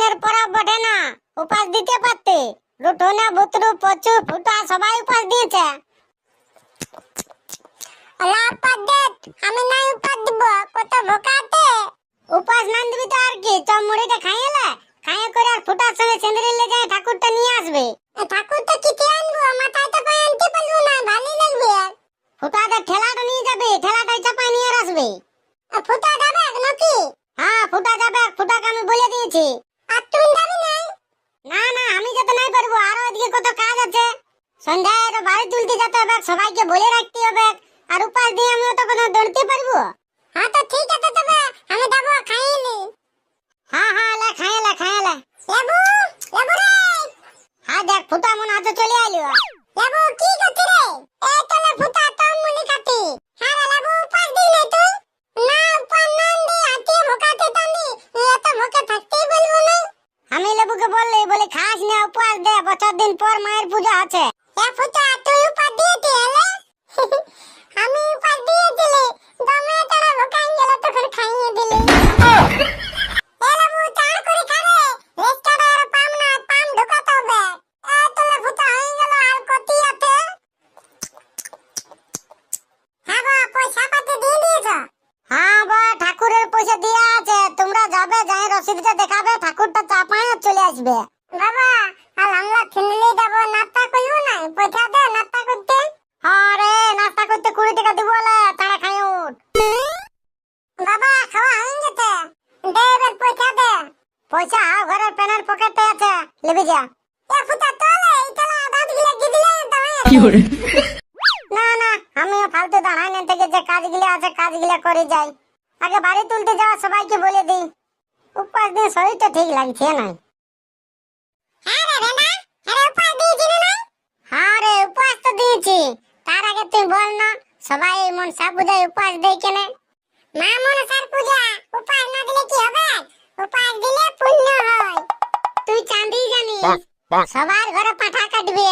ঠাকুরের পরা বটে না, উপাস দিতে পারতে। রুটুনা বুতরু পচু ফুটা সবাই উপাস দিয়েছে। আল্লাহ উপাস দে, আমি নাই উপাস দিব, কত ভোকাতে। উপাস না দিবি তো আর কি, তো মুড়িটা খাইলে খাইয়ে করে আর ফুটার সঙ্গে সেন্দ্রি লে যায় ঠাকুরটা নিয়ে আসবে। ঠাকুরটা কিতে আনবো, মাথায় তো পায় আনতে পারবো না, ভালোই লাগবে। ফুটাতে ঠেলাটা নিয়ে যাবে, ঠেলাটাই চাপায় নিয়ে আসবে। ফুটা যাবে নাকি? হ্যাঁ ফুটা যাবে, ফুটাকে আমি বলে দিয়েছি। আর তুই যাবি না? না না আমি যেতে নাই পারবো, আরো এদিকে কত কাজ আছে। সন্ধ্যায় তো বাড়ি তুলতে যেতে হবে, সবাইকে বলে রাখতে হবে। আর উপাস দিয়ে আমিও তো কোনো দৌড়তে পারবো। হ্যাঁ তো ঠিক আছে, তবে আমি যাবো খাইলে। হ্যাঁ হ্যাঁ লে খাইলে খাইলে। লেবু লেবু রে। হ্যাঁ দেখ ফুটা মনে আছে চলে আইলো। লেবু কি করছিস রে? এই তো লে ফুটা তো মনে কাটি। হ্যাঁ রে লেবু উপাস দিই না তুই? না উপাস না দি আতে ভোকাতে তানি, এত ভোকে থাকতেই বলবো না। আমি লেবুকে বললি বলে খাস না, উপাস দে, বছর দিন পর মায়ের পূজা আছে। এ ফুটা তুই উপাস দিয়েছি এলে? আমি উপাস দিয়েছিলি, দমে তোরা ভোকাই গেল তখন খাইয়ে দিলি। এ লেবু চার করে খাবে, রেস্টাটা আর পাম না, পাম ঢুকাতে হবে। এই তোলা ফুটা হয়ে গেল, আর কতি আছে? হ্যাঁ বা পয়সা পাতি দিয়ে দিয়েছো? হ্যাঁ বা ঠাকুরের পয়সা দিয়ে আছে, তোমরা যাবে যাই রসিদটা দেখাবে, ঠাকুরটা চাপায় চলে আসবে। বাবা আর আমরা ছেলে যাব, নাস্তা করব না, পয়সা দে নাস্তা করতে। হ্যাঁ রে নাস্তা করতে 20 টাকা দিব বলে, তারা খাই উঠ। বাবা খাওয়া হয়ে গেছে, দে এবার পয়সা দে। পয়সা ঘরের পেনের পকেটে আছে, লেবি যা। এ ফুটা তোলে ইতলা দাঁত গিলা কি দিলে দাঁড়ায় কি করে? না না আমিও ফালতু দাঁড়াই না, থেকে যে কাজগুলো আছে কাজগুলো করে যাই। আগে বাড়ি তুলতে যাওয়া সবাইকে বলে দিই। উপাস দিয়ে শরীরটা ঠিক লাগছে না। হ্যাঁ রে ভেনা, আরে উপাস দিয়েছি না? হ্যাঁ রে উপাস তো দিয়েছি, তার আগে তুই বল না সবাই মনসা পূজায় উপাস দেয় কেনে? মা মনসার পূজা উপাস না দিলে কি হবে? উপাস দিলে পুণ্য হয়। তুই চাঁদি জানিস, সবার ঘরে পাঠা কাটবে,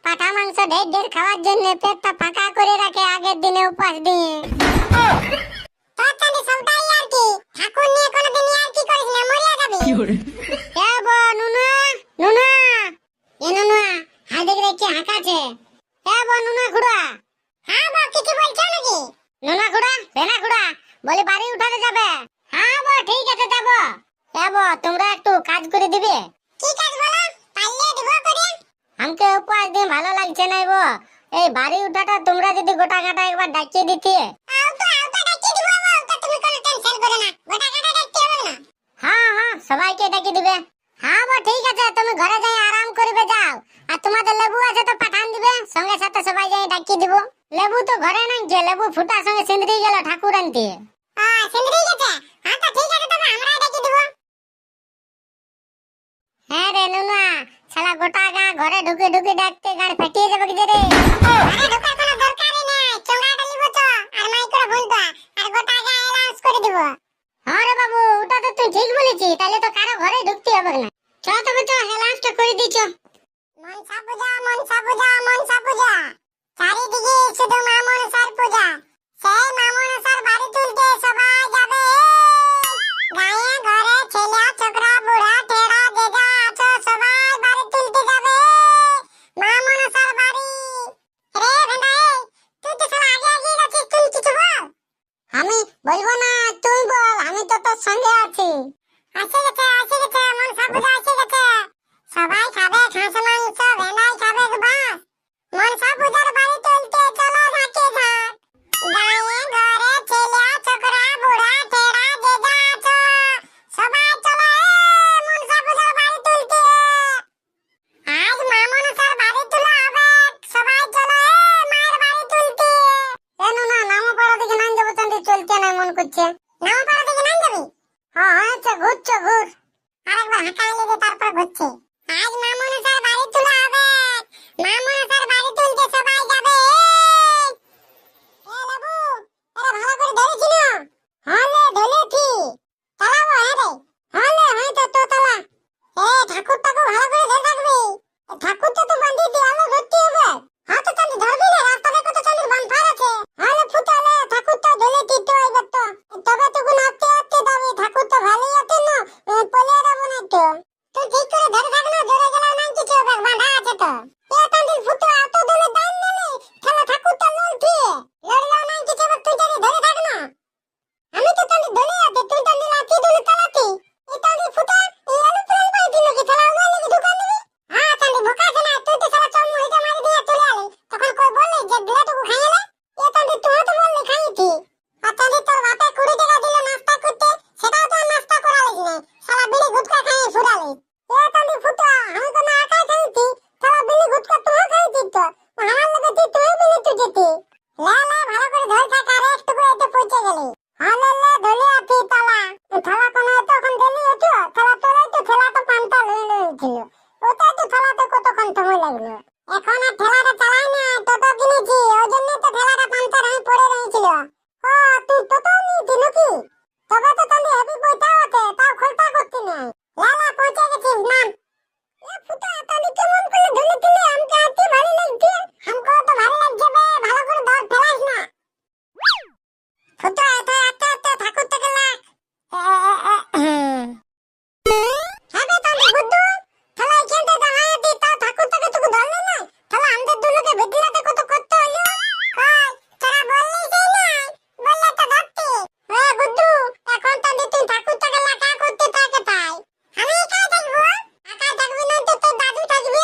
পাঠা মাংস ঢের ঢের খাওয়ার জন্য পেটটা ফাঁকা করে রাখে আগের দিনে উপাস দিয়ে। তোর চাঁদি সবটাই আর কি, ঠাকুর নিয়ে কোনোদিন আর কি করিস না, মরিয়া যাবি। এ বো নুনা নুনা, এ নুনা হাই দেখ রে কি হাঁকাছে। এ বো নুনা খুড়া। হ্যাঁ বো কিছু বলছো নাকি? নুনা খুড়া ভেনা খুড়া বলে বাড়ি উঠাতে যাবে। হ্যাঁ বো ঠিক আছে যাবো। এ বো তোমরা একটু কাজ করে দিবে। কি কাজ বলো, পারলে দিব করে। আমাকে উপাস দিয়ে ভালো লাগছে না বো, এই বাড়ি উঠাটা তোমরা যদি গোটা কাটা একবার ডাকিয়ে দিতে। আউটা ডাকিয়ে দিব বো, তো তুমি কোনো টেনশন করো না, গোটা কাটা ডাকতে হবে না। হ্যাঁ হ্যাঁ সবাইকে ডাকিয়ে দিবে। হ্যাঁ বো ঠিক আছে, তুমি ঘরে যাই আরাম করবে যাও। আর তোমাদের লেবু আছে তো পাঠান দিবে, সঙ্গে সাথে সবাই যাই ডাকিয়ে দিব। লেবু তো ঘরে নাই, যে লেবু ফুটার সঙ্গে সিন্দ্রি গেল ঠাকুর আনতে। হ্যাঁ সিন্দ্রি গেছে, হ্যাঁ তো ঠিক আছে, তবে আমরাই ডাকিয়ে দিব। হ্যাঁ রে নুনা, শালা গোটা গা ঘরে ঢুকে ঢুকে ডাকতে গাড় ফাটিয়ে যাবে কি রে? আরে ঢোকার কোনো দরকারই নাই, চোঙাটা লিব তো আর মাইক্রোফোন তো আর গোটা গা অ্যালাউন্স করে দিব। হ্যাঁ রে বাবু ওটা তো তুই ঠিক বলেছিস, তাহলে তো কারো ঘরে ঢুকতে হবে না। চল তবে তো অ্যালাউন্সটা করে দিছো। মনসা পূজা মনসা পূজা মনসা পূজা, চারিদিকে শুধু মা মনসার পূজা। সেই মা মনসার বাড়ি তুলতে সবাই যাবে। গায়ে ঘরে ছেলে ছোকরা বুড়া টেরা যেজা আছো সবাই বাড়ি তুলতে যাবে। মা মনসার বাড়ি। রে ভেন্ডাই তুই তো শালা আগে আগে গেছিস, তুই কিছু বল। আমি বলবো না, তুই বল, আমি তো তোর সঙ্গে আছি। আসে গেছে মনসা পূজা আসে গেছে, সবাই খাবে ঘাস মাংস, ভেন্ডাই খাবে বাস। মনসা পূজার বাড়ি তুলতে চলো ঝাঁকে ঝাঁক। গায়ে ঘরে ছেলে ছোকরা বুড়া টেরা যেজা আছো সবাই চলো মনসা পূজার বাড়ি তুলতে। আজ মা মনসার বাড়ি তোলা হবে, সবাই চলো মায়ের বাড়ি তুলতে। এ নুনা নামো পাড়া থেকে নাম যাবো, চান্দি চলতে নাই মন করছে। নামো পাড়া থেকে নাম যাবি? হ্যাঁ হয়েছে, ঘুরছো ঘুর। আরেকবার হাঁকাইলে যে তারপর ঘুরছে। আজ মা মনসার বাড়ি তোলা হবে, মা মনসার বাড়ি তুলতে সবাই যাবে। এ লেবু আরে ভালো করে ধরেছি না? হ্যাঁ লে ধরেছি। চালাবো হ্যাঁ রে? হ্যাঁ লে হ্যাঁ তো চালা। ঠাকুরটাকে ভালো করে ধরে রাখবি, ঠাকুরটা তো বাঁধিয়ে দেওয়ালে ধরতে হবে। হ্যাঁ তো চালি ধরবি না, রাস্তাতে কত চালির বানফার আছে। হ্যাঁ লে ফুটালে ঠাকুরটা ধরেছি তো এবার তো, তবে তখন আস্তে আস্তে যাবি, ঠাকুর তো ভালোই আছে না, পলে যাবো না তো। বিড়ি গুটকা খাই ফুরালি এ তালি ফুটা আমি তো না একাই খাইছি তাহলে বিড়ি গুটকা তুই খাইছিস তো আমার লগে তুই বিড়ি তুই লা লা ভালো করে ধর খা কারে একটু করে এতে পৌঁছে গেলি হালে লে ধরে আছি তালা থালা কোন তখন গেলি হতো থালা তোলাই তো থালা তো পান্তা লই ছিল ওটা তো থালাতে কতক্ষণ সময় লাগলো এখন আর ঠেলাটা চালাই না টোটো কিনেছি ওই জন্য তো ঠেলাটা পান্তার হয়ে পড়ে রয়েছিল ও তুই টোটো নিয়েছি নাকি তবে তো তাহলে হেভি পয়সা আছে তাও খোলতা করতে নাই লালা পৌঁছে গেছিস নাম এ ফুটা তাহলে কেমন করে ধরে তুলে আমাকে আতি ভালো লাগছে हमको तो ভালো লাগছে বে ভালো করে ধর ফেলাস না ফুটা এত এত এত ঠাকুর থেকে লাগ হবে তাহলে বুদ্ধু তাহলে এখানতে দাঁড়ায় দি তা ঠাকুর থেকে তুই ধরলে না তাহলে আমাদের দুলোকে বেদিরাতে কত করতে হলো কই তোরা বললি যে না বললে তো ধরতে এ বুদ্ধু এখন তো তুই ঠাকুর থেকে লাগা করতে থাকে তাই আমি একাই থাকবো একাই থাকবি না তো তোর দাদু থাকবে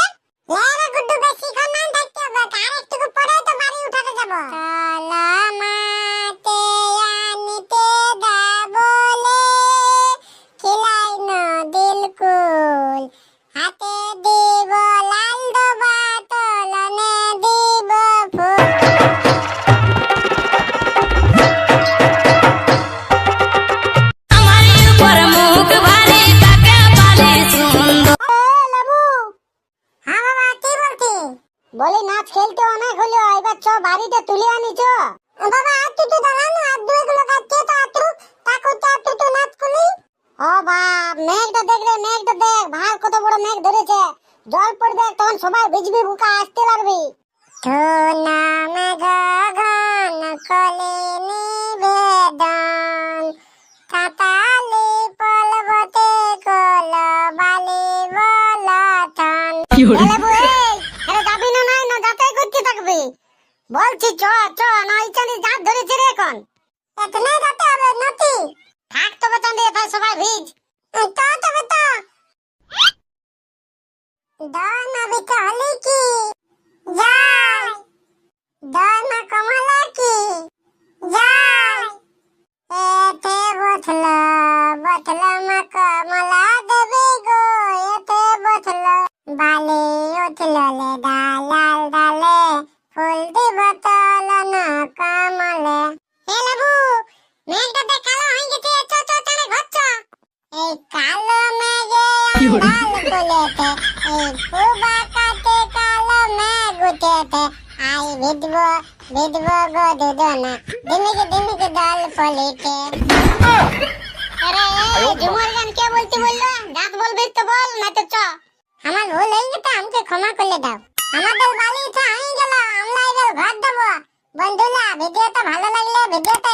লেরে গুড্ডু বেশি খান না থাকতে হবে কার একটু পরে তো বাড়ি উঠাতে যাব কালামাতে আনিতে দা বলে খিলাই না দিলকুল হাতে দিব লাল দবা তলনে দিব ফুল আমার উপর মুখ ভারে তাকে পালে সুন্দর লাবু হ্যাঁ বাবা কি বলতি বলি নাচ খেলতে অনেক হলো এবার চ বাড়িতে তুলে আনি চ বাবা তুই তো দাঁড়া না আর দুই গুলো কাটতে তো আতু তাকো তো নাচ করলি ও বাপ মেঘটা দেখ রে মেঘটা দেখ ভাল কত বড় মেঘ ধরেছে জল পড়বে তখন সবাই ভিজবি বুকা আসতে লাগবি সোনা মেঘ গান কলে নিবেদন কাতালি পলবতে কল বালি বলতন লেবু এই আরে যাবি না নাই না যাতাই করতে থাকবি বলছি চ চ না ইচ্ছানি জাত ধরেছে রে এখন এখানে যেতে হবে নাতি থাক তবে চাঁদে এবার সবাই ভিজ তো তবে তো দয় না বিতে হলি কি যাই দয় না কমলা কি যাই এতে বথলা মা কমলা দেবী গো এতে বথলা বালে উঠললে ডালাল ডালে ফুল দিব তলনা কমলে হে লাবু মেঘটা কালো হয়ে গেছে চ চ চলে ঘর চ এই কালো মেঘে লাল কোলেতে এই ফুবা কাটে কালো মেঘ উঠেতে আই ভিদব গো দুদনা দিমিকে দল ফলিতে আরে ঝুমর গান কে বলতে বললো গাত বলবি তো বল না তো চ আমার ভুল হয়ে গেছে আমাকে ক্ষমা করলে দাও আমাদের বাড়ি হয়ে গেল আমরা এবার ঘর দেবো বন্ধুরা ভিডিওটা ভালো লাগলে ভিডিওটা